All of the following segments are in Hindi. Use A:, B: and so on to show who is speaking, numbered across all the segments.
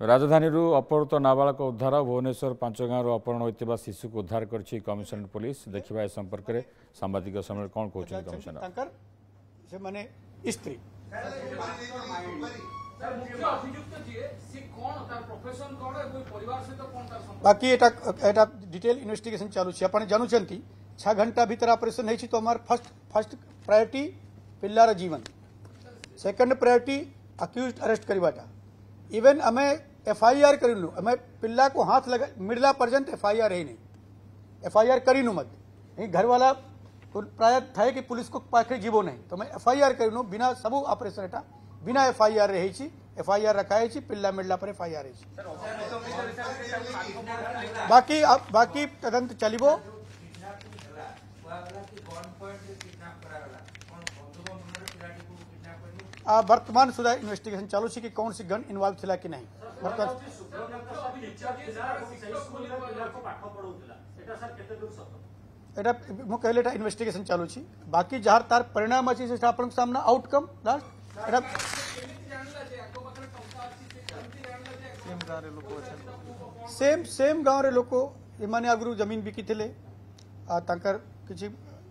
A: राजधानी अपहृत नाबालक उद्धार भुवनेश्वर पांचगांव अपहरण होता शिशु को उद्धार कर कमिशनरेट पुलिस देखा संपर्क में सांबादिक समय कौन कहते कमिशनर
B: स्त्री बाकी एटा डिटेल इन्वेस्टिगेशन चालू आप जानुंट 6 घंटा भीतर ऑपरेशन हो तो फर्स्ट प्रायोरिटी पिल्लार जीवन सेकंड प्रायोरिटी अक्यूज अरेस्ट करवाटा इवेन आम एफआईआर करूँ आम पिल्ला को हाथ लगा मिलला पर्यंत एफआईआर है नहीं एफआईआर करूँ मत घर वाला प्राय थाए कि पुलिस को पाखे जीवो नहीं तो मैं एफआईआर करूँ बिना सब ऑपरेशन एटा बिना एफआईआर रही एफआईआर रखाई पिल्ला मिलला पर एफआईआर बाकी बाकी तदंत चलो वर्तमान सुधा इन्वेस्टिगेशन चालू कि कौन सी गन इन्वॉल्व थिला कि नहीं कहले इन्वेस्टिगेशन चालू बाकी जार तार परिणाम अच्छी से आपन सामना आउटकम लास्ट सेम गाँव रे लोक एमाने आगु जमीन बिकी थे किसी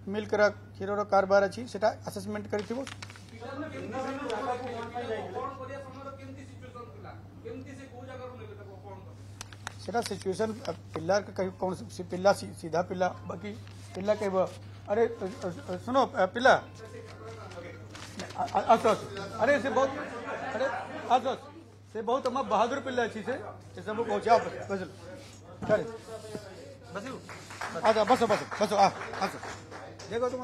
B: मिल्क क्षीर कारबार अच्छी से असेसमेंट कर सिचुएशन पिल्ला कौन पिल्ला सीधा पिल्ला बाकी पिल्ला कह अरे सुनो पिल्ला अरे से बहुत अरे से बहुत हम बहादुर पिल्ला अच्छी से सब पहुंचा अच्छा बस बस बस देखो तुम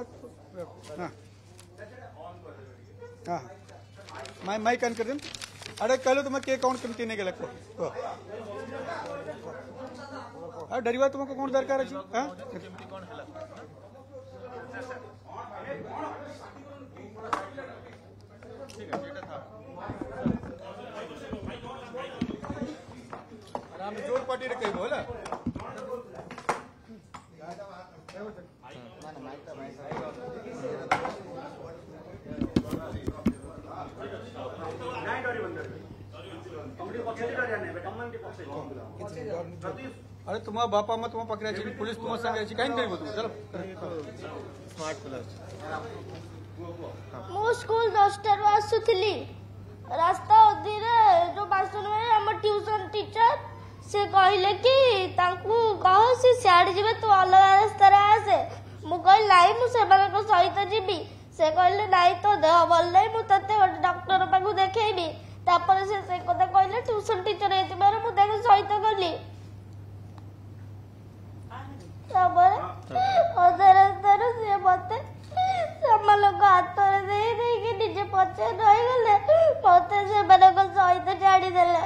B: हाँ मैं माइक ऑन कर दूँ अरे कह लो तुम के कौन कीमती नहीं गलत अरे डरीवा तुमको कौन दरकार अच्छी हाँ जोर पार्टी रे कही बोला अरे तुम बापा मत तुम पकड़ा पुलिस तुम संगे कहीं कर चलो स्मार्ट
C: मो स्कूल 10 आसुली रास्ता अधी जो बासन में हम ट्यूशन टीचर से कहले कि तांकू कह से सियाड़ जीवे तू अलग रास्ता आसे मु कहली नाई मु सेमानक सहित जीवी से कहले नाई तो देह भल नहीं मु तते डॉक्टर पाखु देखेबी तापर से कथा कहले ट्यूशन टीचर एतिबार मु देख सहित गली तापर अधे रास्तार से मते सेमानक हाथ दे दे कि निजे पछे रही गले मते सेमानक सहित छाड़ी देले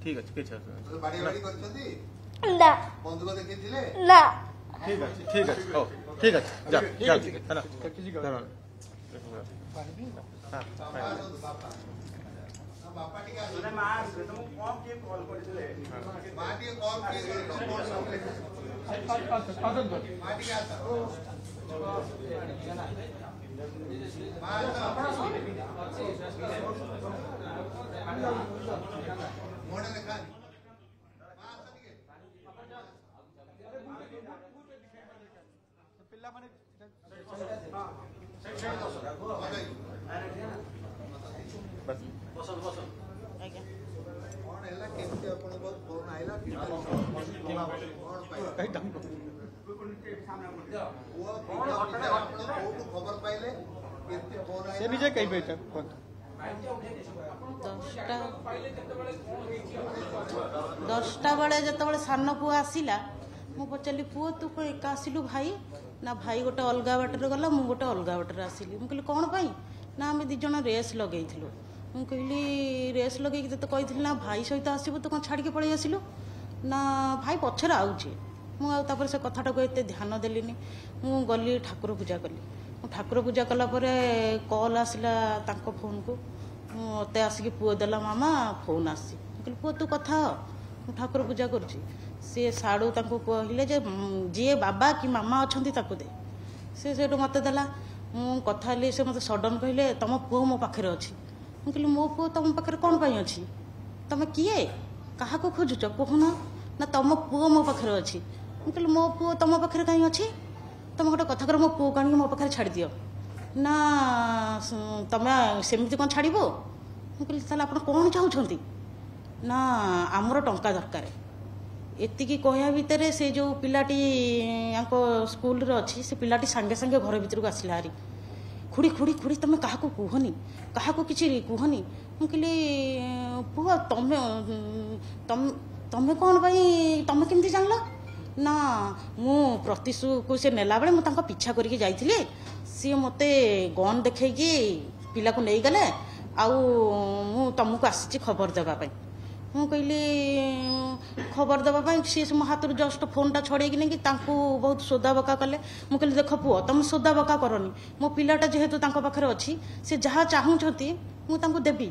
D: ठीक अछि किछ तो बाडी बाडी करछथि
C: ना
D: बंधुक देखिथिले
C: ना
D: ठीक अछि ओ ठीक अछि जा जा है बापा टिका सुने मां तुम कौन के कॉल करथिले मां के कॉल के डॉक्टर सब मां टिका मोड़े देखा
B: पिल्ला माने
D: बस
B: बस
D: कौन हैला केमते अपन बहुत फोन आइला
B: कहीं ढंग
D: खबर पाइले केमते फोन
B: से निजे कहीं बैठा कौन
E: 10टा बेले जो सान पुआ आसला मु पचारि पुओ तू कौन एका आसिलु भाई ना भाई गोटे अलग बाटर गला मु गोटे अलग बाटर आसिली मुझे कौन पाई ना आम दी जन रेस लगे मुझे कहली रेस लगे तो कही ना भाई सहित आसबू तू कौन छाड़ी पलि आसिलु ना भाई पछर आउे मुझे से कथाटा को एत ध्यान देली मु गली ठाकुर पूजा कली ठाकुर पूजा कलापर कल आसला फोन को मत आसिक पुओ देला मामा फोन आसी कहली पुओ तू कथा ठाकुर पूजा करुँची सी साड़ू कहले जी बाबा कि मामा अच्छा दे सी मत देला मु कथा से मत सडन कहले तुम पुओ मो पाखे अच्छी मुझे मो पुओ तुम पाखे कौन पाई अच्छी तुम किए क्या खोजुच कहून ना तुम पुओ मो पाखे अच्छी मुझे मो पुओ तुम पाखे कहीं अच्छी तुम गोटे कथा कर मो पुओ कहीं मो पाखे छाड़ दियो ना तुम्हें सेमती कौन छाड़ मुझे आप कौन चाहते ना आमर टंका दरकार एतिकी कहया भितर से जो पिलाटी स्कूल अच्छी से पिलाटी सांगे सांगे घर भीतर को आसला हारी खुड़ी खुड़ी खुड़ी तुम क्या कहनी क्या किसी कहनी मुझे पुआ तुम्हें कौन तुम्हें केमती जान ना मु प्रतिशु को से नेला बेले मुझे पीछा करके जाइए सी मते गन देखी पिला को नहीं गले आउ तुमको आसी खबर देवाई मु कहली खबर देवाई सी मो हाथ जस्ट फोनटा छड़े कि बहुत सोदा बका कले मु कहली देख पुओ तुम सोदा बका करनी मो पिलाटा जेहेतु पाखे अच्छी से जहाँ चाहूँगी मुझे देवी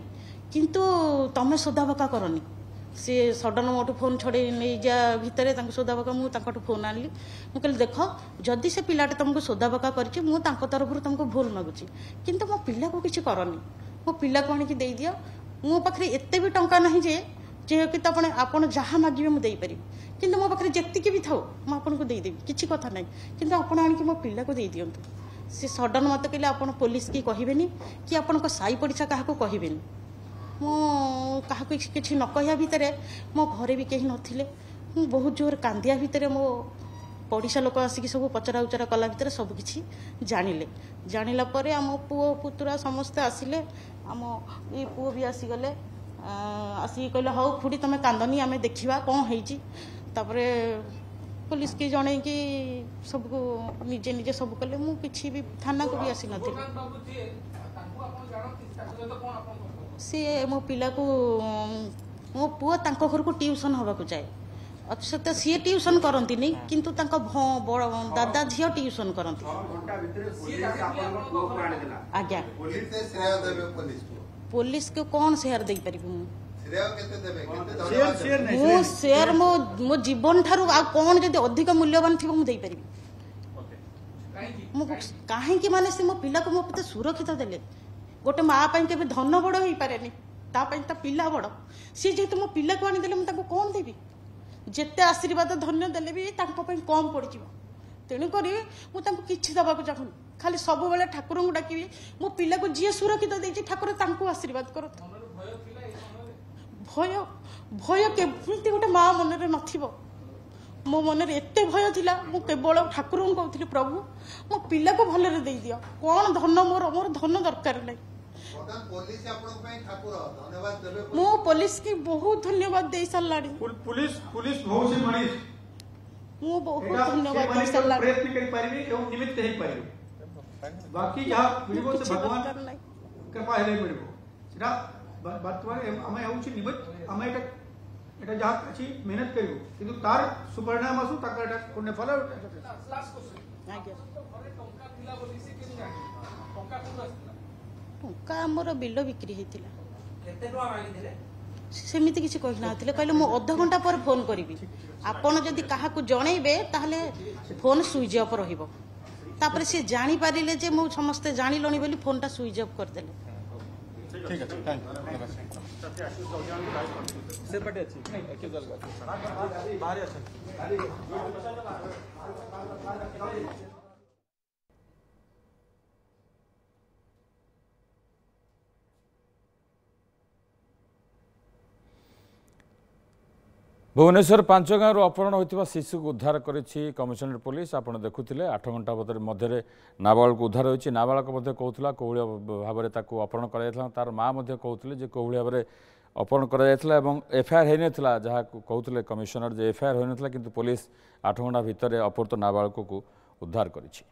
E: किंतु तुम सोदा बका करनी सी सडन मोटू फोन छड़े नहीं जा भितर सोदा बका मुझे फोन आनली मु कहली देख जदि से पिलाटे तुमको सोदा बका करची मु तरफ तुमको भूल मागुची किंतु मो पिला को किसी करनी मो पिला को आनिक दे दियो मो पाखे एते भी टंका नहीं जे कि आपन जहाँ मागे मुझे देपारि किंतु मो पाखे जेतिकी भी थाओ मु आपको देदेवी किसी कथा ना किंतु आपन आनिक मो पिला को दे दियंतु सी सडन मत कहले आपन पुलिस की कहबेनी कि आपन साई पड़िशा क्या कहबेनी मो क्या किसी न कहया भितर मो घरे भी कहीं नथिले मु बहुत जोर कांदिया भितर मो पड़िशा लोक आसिक सब पचरा उचरा कला भितर सब किसी जानिले जानिला परे आम पुओ पुतुरा समस्ते आसिले आम ये पुओ भी आसीगले आसिक कहले हौ खुड़ी तुम कांदनी आम देखा कौन होती पुलिस की जन कि सबको निजे निजे सब कले मु किसी भी थाना को भी आसी नथि सी मो पिला को मो पुओ तांको घर को ट्यूशन हवा को जाए अच्छा तो सी ट्यूशन करती नहीं किंतु दादा झील ट्यूशन करती आज्ञा पुलिस को कौन शेयर दे पारि शेयर मो जीवन ठारू आ कौन जब अधिक मूल्यवान थी मुझे पारि कहीं माने से मो पिला को मो पे सुरक्षित देले गोटे माँ के धन बड़ हो पारे ता पिला बड़ सी जेहेतु मो पिला को आनीदे मुझे कौन देवी जिते आशीर्वाद धन्य देले भी कम पड़ तेणुक मुझे किसी दबा चाहूँ खाली सब बेले ठाकुर को डाकि मो पिला को जी सुरक्षित देती ठाकुर आशीर्वाद कर भय भय केमती गोटे माँ मन में मो मन एत भय था केवल ठाकुर को कहती प्रभु मो पिला को भलरे दे दियो कौन धन मोर धन दरकार नहीं मो पुलिस की बहुत धन्यवाद दे सारा
B: पुलिस पुलिस बहुत मनीष
E: मो बहुत धन्यवाद दे सारा
B: प्रयत्न करि पारिबे एवं निमित्त हे पारिबे बाकी जहाँ मिलिबो से भगवान कृपा हेले मिलिबो सेटा वर्तमान आमे होउछि निमित्त आमे एटा जहाँ अछि मेहनत करिबो किंतु तार सुपरिणाम आसु ताकर एटा पुण्य फल
E: टंका आमर बिल बिक्री होता सेमती किसी कहना कहले मु अध घंटा पर फोन करी आपन जदि क्या जनइबे ताहले फोन स्विच ऑफ रहिबो तापर से जानी पारिले जे मु समस्ते जानिलोनी बोली फोनटा स्विच ऑफ करदेले
B: ठीक है थैंक से पटे अच्छी नहीं के दल बाहर अच्छा
A: भुवनेश्वर पांच गाँव अपहरण होता शिशु को उद्धार करिछि कमिशनरेट पुलिस आपड़ देखुले 8 घंटा मध्य नाबालक उद्धार होती नाबालक कहूला कौल भाव में अपहरण कर तार माँ कहते जे कौल भाव में अपहरण कर एफआईआर होता जहाँ कहते कमिशनर जे एफआईआर होता कि पुलिस 8 घंटा भितर अपहृत नाबालक को उद्धार करिछि।